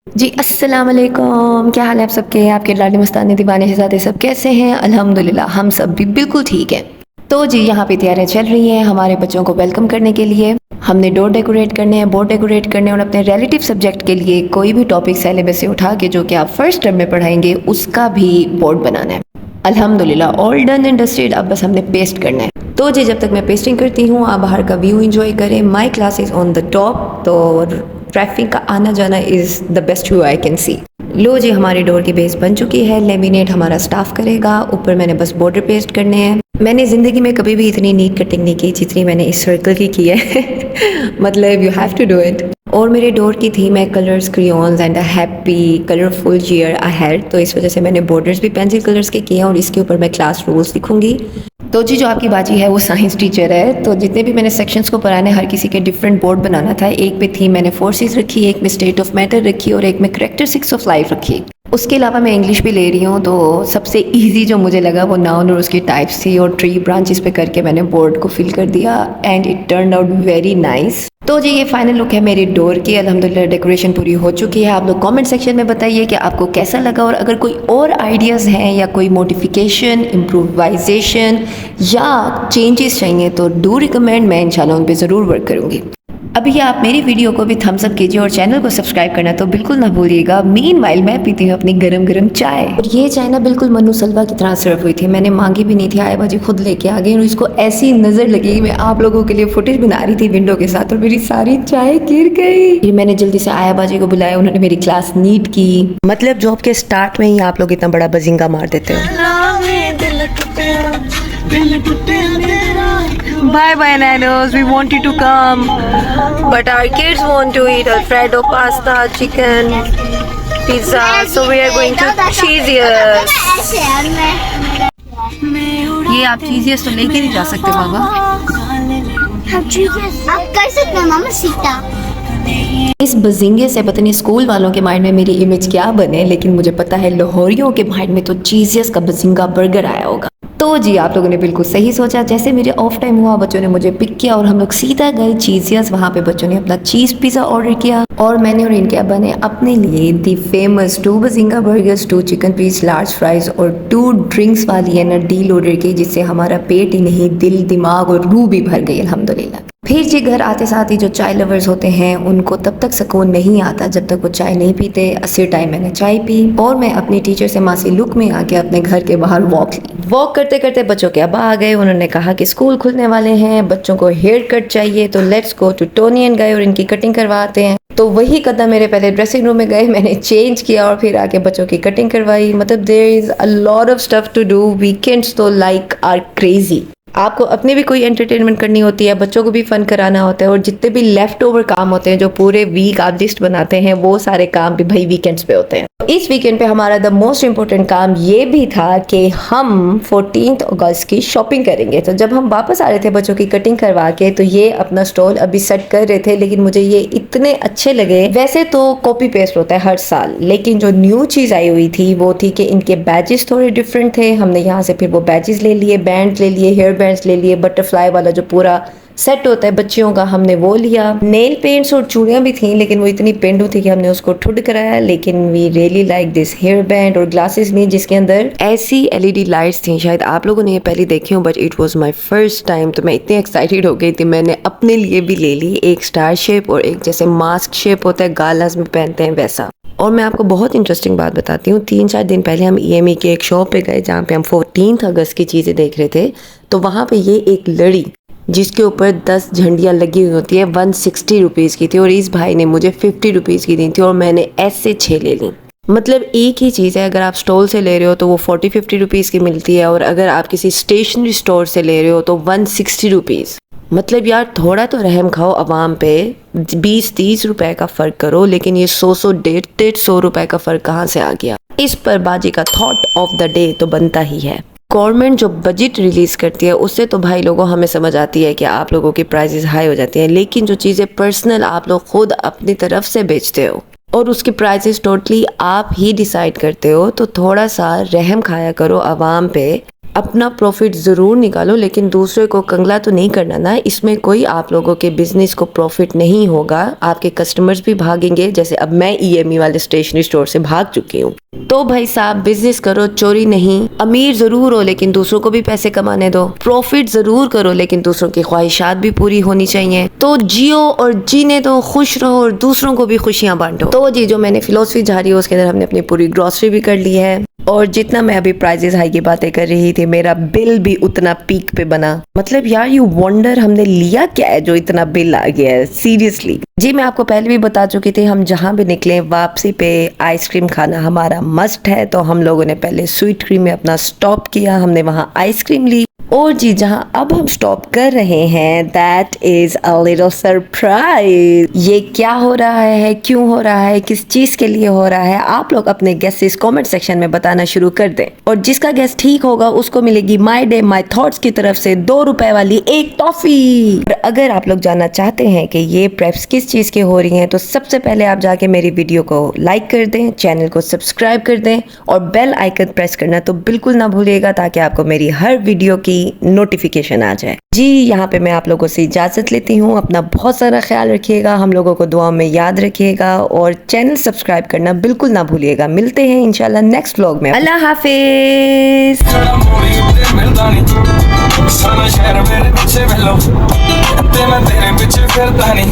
जी, अस्सलाम वालेकुम। क्या हाल है आप सबके? आपके लाडली मस्तानी दीवाने शहज़ादे सब कैसे हैं? अल्हम्दुलिल्लाह हम सब भी बिल्कुल ठीक हैं। तो जी यहाँ पे तैयारियाँ चल रही हैं हमारे बच्चों को वेलकम करने के लिए। हमने डोर डेकोरेट करने हैं, बोर्ड डेकोरेट करने हैं और अपने रिलेटिव सब्जेक्ट के लिए कोई भी टॉपिक सिलेबस से उठा के जो कि आप फर्स्ट टर्म में पढ़ाएंगे उसका भी बोर्ड बनाना है। अल्हम्दुलिल्लाह ऑल डन एंड डस्टेड, अब बस हमने पेस्ट करना है। तो जी जब तक मैं पेस्टिंग करती हूँ आप बाहर का व्यू एंजॉय करें। My class is on the top, तो ट्रैफिक का आना जाना is the best view I can see. लो जी हमारी डोर की बेस बन चुकी है। लेमिनेट हमारा स्टाफ करेगा, ऊपर मैंने बस बॉर्डर पेस्ट करने हैं। मैंने ज़िंदगी में कभी भी इतनी नीट कटिंग नहीं की जितनी मैंने इस सर्कल की है मतलब you have to do it. और मेरे डोर की थीम है colours, crayons and a happy colourful year ahead, तो इस वजह से मैंने बॉर्डर्स भी पेंसिल कलर्स के किए हैं और इसके ऊपर मैं क्लास रूल्स लिखूंगी। तो जी जो आपकी बाजी है वो साइंस टीचर है, तो जितने भी मैंने सेक्शंस को पढ़ाने हर किसी के डिफरेंट बोर्ड बनाना था। एक पे थीम मैंने फोर्सेस रखी, एक में स्टेट ऑफ मैटर रखी और एक में करैक्टरिस्टिक्स ऑफ लाइफ रखी। उसके अलावा मैं इंग्लिश भी ले रही हूँ, तो सबसे इजी जो मुझे लगा वो नाउन और उसकी टाइप्स थी और ट्री ब्रांचेस पे करके मैंने बोर्ड को फिल कर दिया and it turn out very nice. तो जी ये फाइनल लुक है मेरी डोर की। अल्हम्दुलिल्लाह डेकोरेशन पूरी हो चुकी है। आप लोग कमेंट सेक्शन में बताइए कि आपको कैसा लगा और अगर कोई और आइडियाज़ हैं या कोई मॉडिफिकेशन, इम्प्रोवाइजेशन या चेंजेस चाहिए तो डू रिकमेंड, मैं इंशाल्लाह उन पर ज़रूर वर्क करूँगी। अभी आप मेरी वीडियो को भी थम्स अप कीजिए और चैनल को सब्सक्राइब करना तो बिल्कुल ना भूलिएगा। मीनवाइल मैं पीती हूँ अपनी गरम गरम चाय, और ये चाय ना बिल्कुल मनु सलवा की तरह सर्व हुई थी। मैंने मांगी भी नहीं थी, आया बाजी खुद लेके आ गई और इसको ऐसी नजर लगी। मैं आप लोगों के लिए फुटेज बना रही थी विंडो के साथ और मेरी सारी चाय गिर गई। ये मैंने जल्दी से आया बाजी को बुलाया, उन्होंने मेरी क्लास नीट की। मतलब जॉब के स्टार्ट में ही आप लोग इतना बड़ा बजिंगा मार देते हो। Bye bye nanos, we want you to come but our kids want to eat Alfredo pasta, chicken, pizza, so we are going to Cheesiest। ये आप चीज़ियस तो लेके नहीं जा सकते बाबा। आप कर सकते हैं मामा, सीखता। इस बजिंगे से पता नहीं स्कूल वालों के माइंड में मेरी इमेज क्या बने, लेकिन मुझे पता है लाहौरियों के माइंड में तो चीज़ियस का बजिंगा बर्गर आया होगा। तो जी आप लोगों ने बिल्कुल सही सोचा। जैसे मेरे ऑफ टाइम हुआ बच्चों ने मुझे पिक किया और हम लोग सीधा गए चीज़ियस। वहाँ पे बच्चों ने अपना चीज़ पिज़्ज़ा ऑर्डर किया और मैंने और इनके अब्बा ने अपने लिए the famous 2 Bazinga burgers, 2 chicken piece, large fries और 2 ड्रिंक्स वाली है ना डील ऑर्डर की, जिससे हमारा पेट ही नहीं दिल, दिमाग और रूह भी भर गई अल्हम्दुलिल्लाह। फिर जी घर आते साथ ही जो चाय लवर्स होते हैं उनको तब तक सुकून नहीं आता जब तक वो चाय नहीं पीते। अस्सी टाइम मैंने चाय पी और मैं अपनी टीचर से मासी लुक में आके अपने घर के बाहर वॉक करते करते बच्चों के अब्बा आ गए। उन्होंने कहा कि स्कूल खुलने वाले हैं, बच्चों को हेयर कट चाहिए, तो let's go to Toni and Guy और इनकी कटिंग करवाते हैं। तो वही कदम मेरे पहले ड्रेसिंग रूम में गए, मैंने चेंज किया और फिर आके बच्चों की कटिंग करवाई। मतलब there is a lot of stuff to do. Weekends तो लाइक आर क्रेजी। आपको अपनी भी कोई एंटरटेनमेंट करनी होती है, बच्चों को भी फन कराना होता है और जितने भी लेफ्ट ओवर काम होते हैं जो पूरे वीक आप लिस्ट बनाते हैं वो सारे काम भी भाई वीकेंड्स पे होते हैं। इस वीकेंड पे हमारा द मोस्ट इम्पोर्टेंट काम ये भी था कि हम 14 अगस्त की शॉपिंग करेंगे। तो जब हम वापस आ रहे थे बच्चों की कटिंग करवा के, तो ये अपना स्टॉल अभी सेट कर रहे थे, लेकिन मुझे ये इतने अच्छे लगे। वैसे तो कॉपी पेस्ट होता है हर साल, लेकिन जो न्यू चीज़ आई हुई थी वो थी कि इनके बैजेस थोड़े डिफरेंट थे। हमने यहाँ से फिर वो बैजेस ले लिए, बैंड ले लिए, हेयर बैंड्स ले लिए, बटरफ्लाई वाला जो पूरा सेट होता है बच्चियों का हमने वो लिया। नेल पेंट्स और चूड़ियाँ भी थी, लेकिन वो इतनी पेंडू थी कि हमने उसको ठुड कराया। लेकिन we really like this hair band और ग्लासेस ली जिसके अंदर ऐसी एलईडी लाइट्स थी। शायद आप लोगों ने ये पहले देखी हो, but it was my first time. तो मैं इतनी एक्साइटेड हो गई थी, मैंने अपने लिए भी ले ली, एक स्टार शेप और एक जैसे मास्क शेप होता है गालास में पहनते हैं वैसा। और मैं आपको बहुत इंटरेस्टिंग बात बताती हूँ। 3-4 दिन पहले हम ईएमई की एक शॉप पे गए जहाँ पे हम 14 अगस्त की चीज़ें देख रहे थे। तो वहाँ पे ये एक लड़ी जिसके ऊपर 10 झंडियाँ लगी हुई होती है 160 रुपीज़ की थी और इस भाई ने मुझे 50 रुपीज़ की दी थी और मैंने ऐसे 6 ले ली। मतलब एक ही चीज़ है, अगर आप स्टॉल से ले रहे हो तो वो 40-50 रुपीज़ की मिलती है और अगर आप किसी स्टेशनरी स्टोर से ले रहे हो तो 160 रुपीज़। मतलब यार थोड़ा तो रहम खाओ अवाम पे। 20-30 रुपए का फ़र्क करो, लेकिन ये 100 150 रुपए का फ़र्क कहाँ से आ गया। इस पर बाजी का थॉट ऑफ द डे तो बनता ही है। गवर्नमेंट जो बजट रिलीज़ करती है उससे तो भाई लोगों हमें समझ आती है कि आप लोगों की प्राइसेस हाई हो जाती हैं, लेकिन जो चीज़ें पर्सनल आप लोग खुद अपनी तरफ से बेचते हो और उसकी प्राइसेस टोटली आप ही डिसाइड करते हो, तो थोड़ा सा रहम खाया करो आवाम पे। अपना प्रॉफिट ज़रूर निकालो, लेकिन दूसरे को कंगला तो नहीं करना ना। इसमें कोई आप लोगों के बिजनेस को प्रॉफिट नहीं होगा, आपके कस्टमर्स भी भागेंगे, जैसे अब मैं EME वाले स्टेशनरी स्टोर से भाग चुकी हूँ। तो भाई साहब बिजनेस करो, चोरी नहीं। अमीर जरूर हो लेकिन दूसरों को भी पैसे कमाने दो। प्रॉफिट जरूर करो लेकिन दूसरों की ख्वाहिशात भी पूरी होनी चाहिए। तो जियो और जीने दो, खुश रहो और दूसरों को भी खुशियां बांटो। तो जी जो मैंने फिलोसफी झाड़ी है उसके अंदर हमने अपनी पूरी ग्रॉसरी भी कर ली है, और जितना मैं अभी प्राइजेस हाई की बातें कर रही थी मेरा बिल भी उतना पीक पे बना। मतलब यार यू वंडर हमने लिया क्या है जो इतना बिल आ गया है, सीरियसली। जी मैं आपको पहले भी बता चुकी थी, हम जहाँ भी निकले वापसी पे आइसक्रीम खाना हमारा मस्ट है। तो हम लोगों ने पहले स्वीट क्रीम में अपना स्टॉप किया, हमने वहाँ आइसक्रीम ली। और जी जहाँ अब हम स्टॉप कर रहे हैं that is a little surprise. ये क्या हो रहा है, क्यों हो रहा है, किस चीज के लिए हो रहा है, आप लोग अपने गेसेस कमेंट सेक्शन में बताना शुरू कर दें। और जिसका गेस ठीक होगा उसको मिलेगी माय डे माय थॉट्स की तरफ से 2 रुपए वाली एक टॉफी। और अगर आप लोग जानना चाहते हैं कि ये प्रेप्स किस चीज की हो रही हैं तो सबसे पहले आप जाके मेरी वीडियो को लाइक कर दें, चैनल को सब्सक्राइब कर दें और बेल आइकन प्रेस करना तो बिल्कुल ना भूलिएगा, ताकि आपको मेरी हर वीडियो की नोटिफिकेशन आ जाए। जी यहाँ पे मैं आप लोगों से इजाजत लेती हूँ, अपना बहुत सारा ख्याल रखिएगा, हम लोगों को दुआ में याद रखिएगा और चैनल सब्सक्राइब करना बिल्कुल ना भूलिएगा। मिलते हैं इंशाल्लाह नेक्स्ट व्लॉग में। अल्लाह हाफिज। सारा शहर मेरे पीछे वेलो ते मैं तेरे पीछे फिरदा नहीं।